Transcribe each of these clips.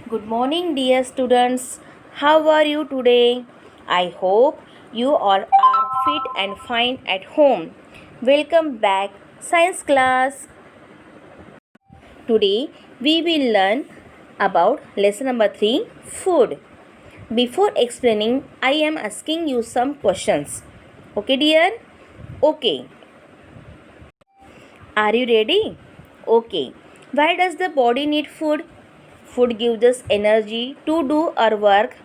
Good morning, dear students. How are you today? I hope you all are fit and fine at home. Welcome back, science class. Today we will learn about lesson number 3, food. Before explaining, I am asking you some questions. Okay, dear? Okay. Are you ready? Okay. Why does the body need food? Food gives us energy to do our work.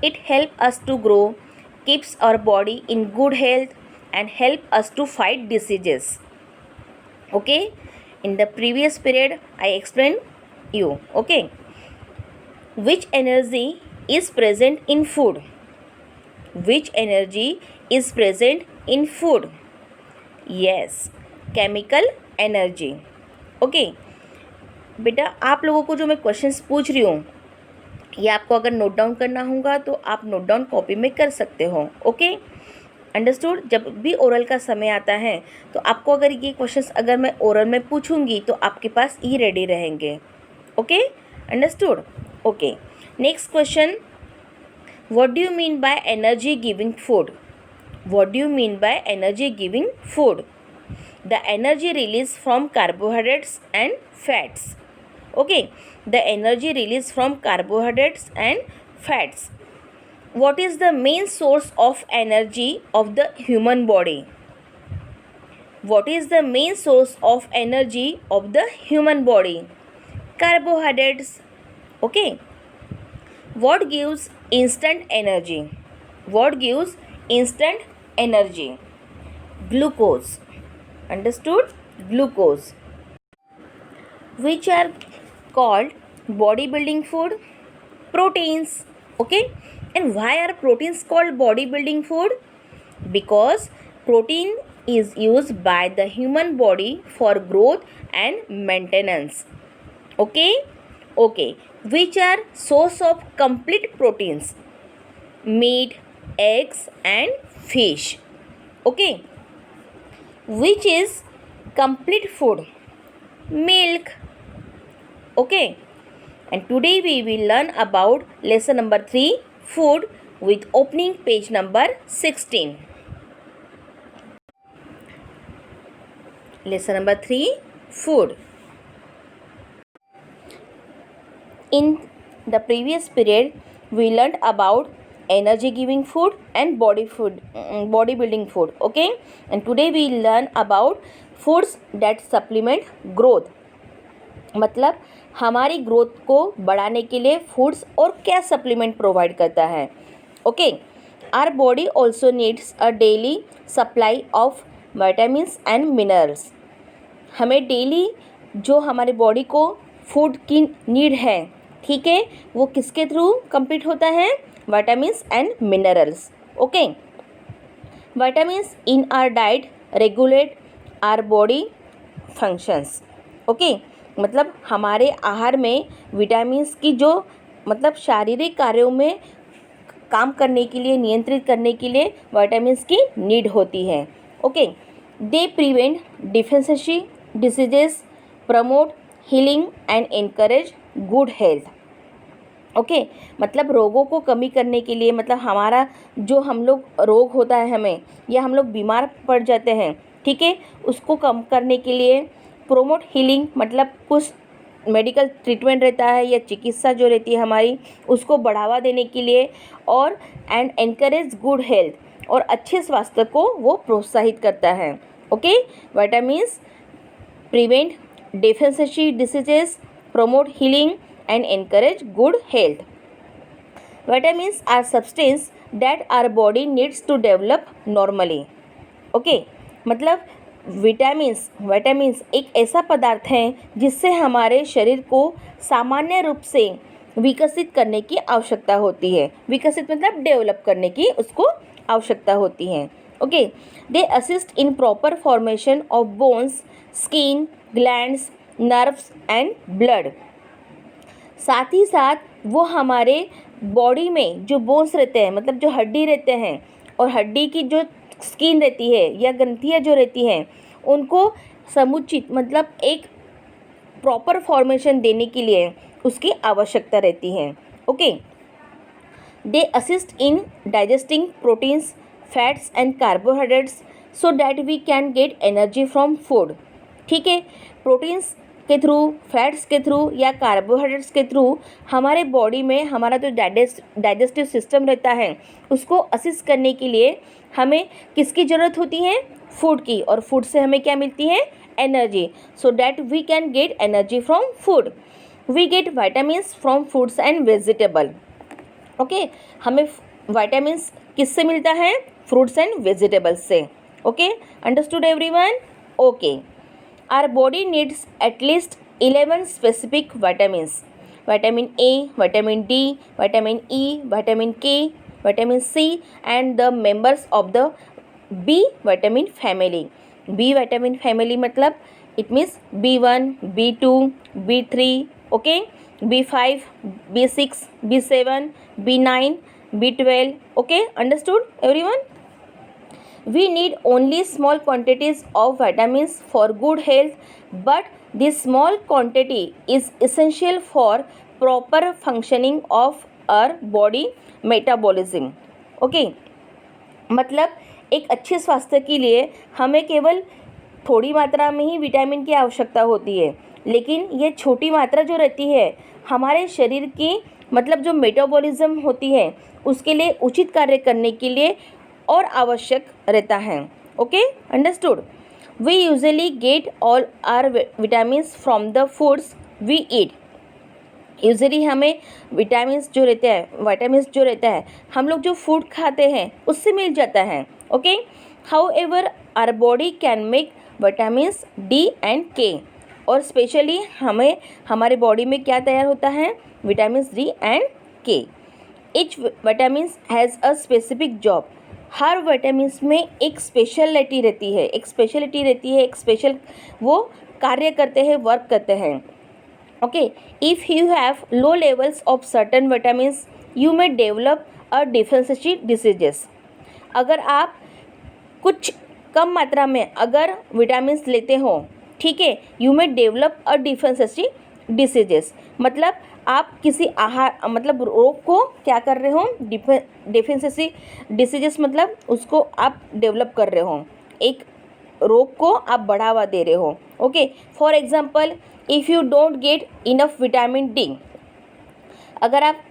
It helps us to grow, keeps our body in good health, and help us to fight diseases. Okay? In the previous period, I explained you. Okay? Which energy is present in food? Which energy is present in food? Yes, chemical energy. Okay? बेटा आप लोगों को जो मैं questions पूछ रही हूँ ये आपको अगर नोट डाउन करना होगा तो आप नोट डाउन कॉपी में कर सकते हो. Okay, understood. जब भी ओरल का समय आता है तो आपको अगर ये क्वेश्चंस अगर मैं ओरल में पूछूंगी तो आपके पास ये रेडी रहेंगे. Okay, understood. Okay, next question. What do you mean by energy giving food? What do you mean by energy giving food? The energy release from carbohydrates and fats. Okay, the energy released from carbohydrates and fats. What is the main source of energy of the human body? What is the main source of energy of the human body? Carbohydrates. Okay. What gives instant energy? What gives instant energy? Glucose. Understood? Glucose. Which are called bodybuilding food? Proteins. Okay, and why are proteins called bodybuilding food? Because protein is used by the human body for growth and maintenance. Okay. Okay, which are source of complete proteins? Meat, eggs and fish. Okay, which is complete food? Milk. Okay, and today we will learn about lesson number 3, food, with opening page number 16. Lesson number 3, food. In the previous period we learned about energy giving food and bodybuilding food. Okay, and today we learn about foods that supplement growth. मतलब हमारी growth को बढ़ाने के लिए foods और क्या supplement provide करता है. Okay, our body also needs a daily supply of vitamins and minerals. हमें डेली जो हमारे बॉडी को फूड की नीड है, ठीक है, वो किसके थ्रू कंप्लीट होता है? Vitamins and minerals. Okay, vitamins in our diet regulate our body functions. Okay, मतलब हमारे आहार में विटामिन्स की जो मतलब शारीरिक कार्यों में काम करने के लिए, नियंत्रित करने के लिए विटामिन्स की नीड होती है. Okay, they prevent deficiency diseases, promote healing and encourage good health. Okay, मतलब रोगों को कमी करने के लिए, मतलब हमारा जो हम लोग रोग होता है हमें या हम लोग बीमार पड़ जाते हैं, ठीक है, उसको कम करने के लिए. प्रोमोट हीलिंग मतलब कुछ मेडिकल ट्रीटमेंट रहता है या चिकित्सा जो रहती है हमारी, उसको बढ़ावा देने के लिए. और एंड एनकरेज गुड हेल्थ, और अच्छे स्वास्थ्य को वो प्रोत्साहित करता है. Okay, vitamins prevent deficiency diseases, promote healing and encourage good health. Vitamins are substance that our body needs to develop normally. Okay, मतलब विटामिन्स एक ऐसा पदार्थ है जिससे हमारे शरीर को सामान्य रूप से विकसित करने की आवश्यकता होती है. विकसित मतलब डेवलप करने की उसको आवश्यकता होती है. Okay, they assist in proper formation of bones, skin, glands, nerves and blood. साथ ही साथ वो हमारे बॉडी में जो बोन्स रहते हैं, मतलब जो हड्डी रहते हैं, और हड्डी की जो स्किन रहती है या ग्रंथियाँ जो रहती हैं, उनको समुचित मतलब एक प्रॉपर फॉर्मेशन देने के लिए उसकी आवश्यकता रहती है। Okay, they assist in digesting proteins, fats and carbohydrates so that we can get energy from food. ठीक है, प्रोटीन्स के थ्रू, फैट्स के थ्रू या कार्बोहाइड्रेट्स के थ्रू हमारे बॉडी में हमारा जो डाइजेस्टिव सिस्टम रहता है उसको असिस्ट करने के लिए हमें किसकी ज़रूरत होती है? फूड की। और फूड से हमें क्या मिलती है? Energy. So that we can get energy from food. We get vitamins from fruits and vegetable. Okay, हमें वाइटामिन्स किससे मिलता है? फ्रूट्स एंड वेजिटेबल्स से। Okay, understood everyone? Okay, our body needs at least 11 specific vitamins: vitamin A, vitamin D, vitamin E, vitamin K, vitamin C and the members of the B vitamin family. B vitamin family मतलब it means B1, B2, B3, okay, B5, B6, B7, B9, B12. Okay, understood everyone? We need only small quantities of vitamins for good health, but this small quantity is essential for proper functioning of our body metabolism. Okay, मतलब एक अच्छे स्वास्थ्य के लिए हमें केवल थोड़ी मात्रा में ही विटामिन की आवश्यकता होती है, लेकिन ये छोटी मात्रा जो रहती है हमारे शरीर की मतलब जो मेटाबॉलिज्म होती है उसके लिए उचित कार्य करने के लिए और आवश्यक रहता है। Okay, understood? We usually get all are vitamins from the foods we eat. Usually हमें विटामिन्स जो रहता है हम लोग जो फूड खाते हैं उससे मिल जाता है। Okay, how ever our body can make vitamins D and के, और स्पेशली हमें हमारे बॉडी में क्या तैयार होता है? विटामिन्स डी एंड के। Each vitamins has a specific job. Her vitamins में एक स्पेशलिटी रहती है, एक स्पेशल वो कार्य करते हैं, वर्क करते हैं। Okay, if you have low levels of certain vitamins you may develop a deficiency diseases. अगर आप कुछ कम मात्रा में अगर विटामिन्स लेते हो, ठीक है, you may develop a deficiency diseases मतलब आप किसी आहार मतलब रोग को क्या कर रहे हो? डिफिशिएंसी डिसीजेस मतलब उसको आप डेवलप कर रहे हो, एक रोग को आप बढ़ावा दे रहे हो। Okay, for example if you don't get enough vitamin D, अगर आप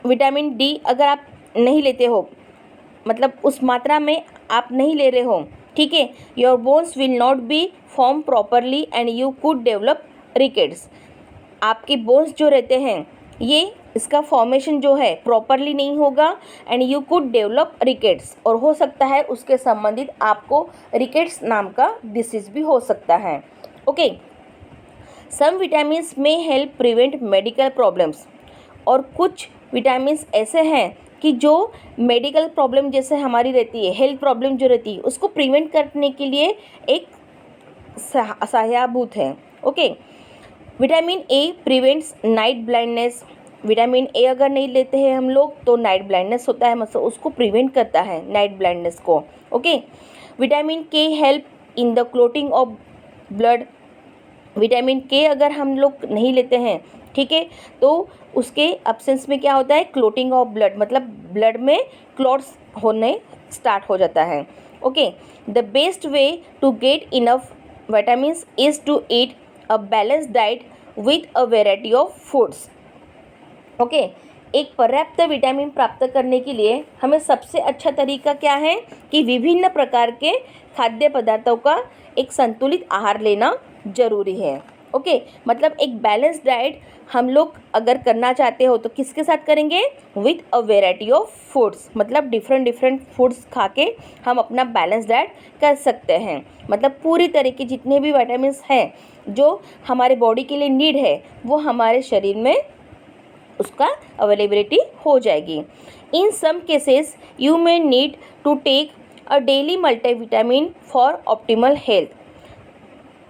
विटामिन डी अगर आप नहीं लेते हो मतलब उस मात्रा में आप नहीं ले रहे हो, ठीक है, your bones will not be form properly and you could develop rickets. आपके बोन्स जो रहते हैं ये इसका फॉर्मेशन जो है प्रॉपरली नहीं होगा and you could develop rickets, और हो सकता है उसके संबंधित आपको रिकेट्स नाम का डिसीज भी हो सकता है। ओके, सम विटामिन्स में हेल्प प्रिवेंट मेडिकल प्रॉब्लम्स, और कुछ विटामिन्स ऐसे हैं कि जो मेडिकल प्रॉब्लम जैसे हमारी रहती है, हेल्थ प्रॉब्लम जो रहती है उसको प्रिवेंट करने के लिए एक सहायभूत है। Okay, vitamin A prevents night blindness. Vitamin A अगर नहीं लेते हैं हम लोग तो नाइट ब्लाइंडनेस होता है, मतलब उसको प्रिवेंट करता है नाइट ब्लाइंडनेस को। ओके, विटामिन के help in the clotting of blood. Vitamin के अगर हम लोग नहीं लेते हैं, ठीक है, तो उसके एब्सेंस में क्या होता है? क्लोटिंग ऑफ ब्लड मतलब ब्लड में क्लॉट्स होने स्टार्ट हो जाता है। Okay, the best way to get enough vitamins is to eat a balanced diet with a variety of foods. Okay, एक पर्याप्त विटामिन प्राप्त करने के लिए हमें सबसे अच्छा तरीका क्या है कि विभिन्न प्रकार के खाद्य पदार्थों का एक संतुलित आहार लेना जरूरी है। ओके, मतलब एक बैलेंस डाइट हम लोग अगर करना चाहते हो तो किसके साथ करेंगे? With a variety of foods, मतलब डिफरेंट फूड्स खा के हम अपना बैलेंस डाइट कर सकते हैं। मतलब पूरी तरह के जितने भी विटामिन्स हैं जो हमारे बॉडी के लिए नीड है वो हमारे शरीर में उसका अवेलेबिलिटी हो जाएगी। In some cases you may need to take a daily multivitamin for optimal health.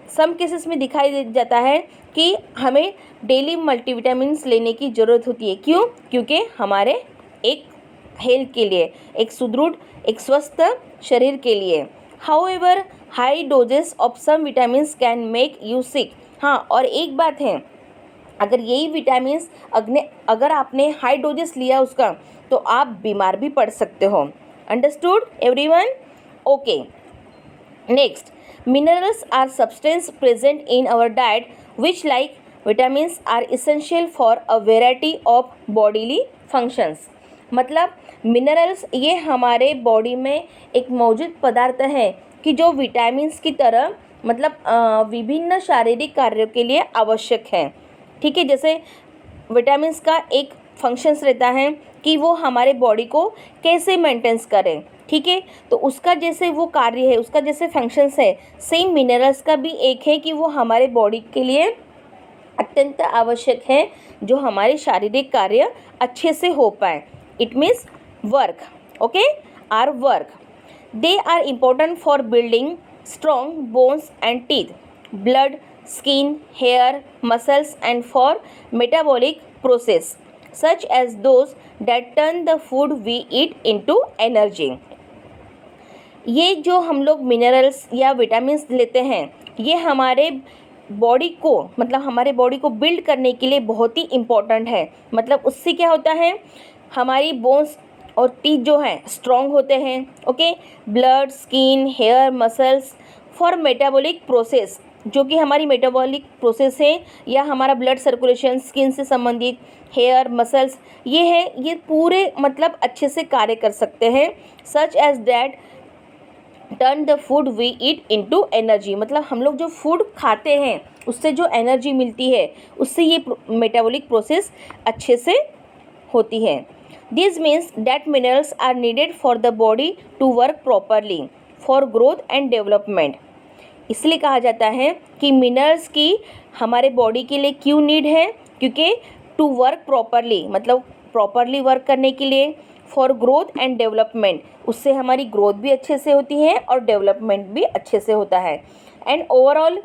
Some cases में दिखाई दे जाता है कि हमें डेली मल्टीविटामिन्स लेने की ज़रूरत होती है। क्यों? क्योंकि हमारे एक हेल्थ के लिए, एक सुदृढ़, एक स्वस्थ शरीर के लिए। However high doses of some vitamins can make you sick. हाँ, और एक बात है अगर यही विटामिन्स अगर आपने हाई डोजेस लिया उसका तो आप बीमार भी पड़ सकते हो। Understood everyone? Okay, next, minerals are substance present in our diet which like vitamins are essential for a variety of bodily functions। मतलब मिनरल्स ये हमारे बॉडी में एक मौजूद पदार्थ है कि जो विटामिन्स की तरह मतलब विभिन्न शारीरिक कार्यों के लिए आवश्यक है। ठीक है, जैसे विटामिन्स का एक फंक्शंस रहता है कि वो हमारे बॉडी को कैसे मेंटेन्स करें। ठीक है, तो उसका जैसे वो कार्य है, उसका जैसे फंक्शंस है, सेम मिनरल्स का भी एक है कि वो हमारे बॉडी के लिए अत्यंत आवश्यक है जो हमारे शारीरिक कार्य अच्छे से हो पाए। It means work, okay, are work. They are important for building strong bones and teeth, blood, skin, hair, muscles and for metabolic process such as those that turn the food we eat into energy। ये जो हम लोग minerals या vitamins लेते हैं ये हमारे body को मतलब हमारे बॉडी को बिल्ड करने के लिए बहुत ही इम्पोर्टेंट है। मतलब उससे क्या होता है, हमारी बोन्स और टीथ जो हैं स्ट्रॉन्ग होते हैं। Okay, blood, skin, hair, muscles for metabolic process, जो कि हमारी मेटाबॉलिक प्रोसेस है या हमारा ब्लड सर्कुलेशन, स्किन से संबंधित, हेयर, मसल्स ये है, ये पूरे मतलब अच्छे से कार्य कर सकते हैं। Such as that turn the food we eat into energy, मतलब हम लोग जो फूड खाते हैं उससे जो एनर्जी मिलती है उससे ये मेटाबॉलिक प्रोसेस अच्छे से होती है। This means that minerals are needed for the body to work properly for growth and development. इसलिए कहा जाता है कि मिनरल्स की हमारे बॉडी के लिए क्यों नीड है, क्योंकि टू वर्क प्रॉपरली मतलब प्रॉपरली वर्क करने के लिए, फॉर ग्रोथ एंड डेवलपमेंट उससे हमारी ग्रोथ भी अच्छे से होती है और डेवलपमेंट भी अच्छे से होता है, and overall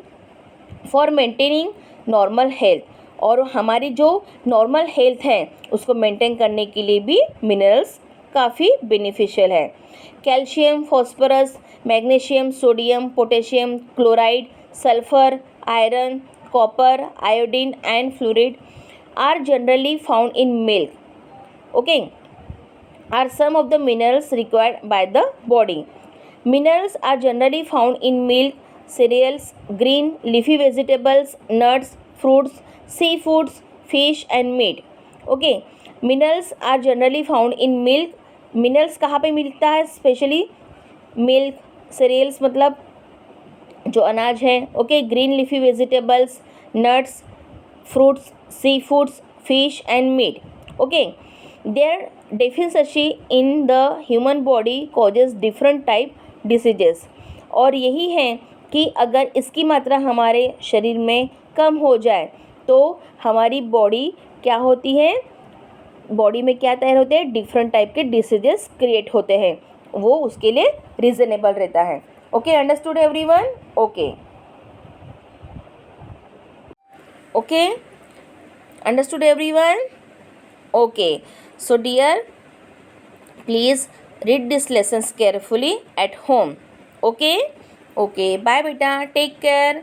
for maintaining normal health, और हमारी जो नॉर्मल हेल्थ है उसको मेंटेन करने के लिए भी मिनरल्स काफ़ी बेनिफिशियल है। Calcium, phosphorus, magnesium, sodium, potassium, chloride, sulphur, iron, copper, iodine and fluoride are generally found in milk, okay, are some of the minerals required by the body. Minerals are generally found in milk, cereals, green leafy vegetables, nuts, fruits, seafoods, fish and meat, okay। minerals are generally found in milk। minerals कहाँ पे मिलता है, specially milk, cereals मतलब जो अनाज है, okay, green leafy vegetables, nuts, fruits, seafoods, fish and meat, okay। Their deficiency in the human body causes different type diseases, और यही है कि अगर इसकी मात्रा हमारे शरीर में कम हो जाए तो हमारी बॉडी क्या होती है, बॉडी में क्या तैयार होते हैं, डिफरेंट टाइप के डिसीजेस क्रिएट होते हैं, वो उसके लिए रीजनेबल रहता है। Okay, understood everyone? Okay, okay, understood everyone? Okay, so dear, please read these lessons carefully at home, okay? Okay, bye beta, take care.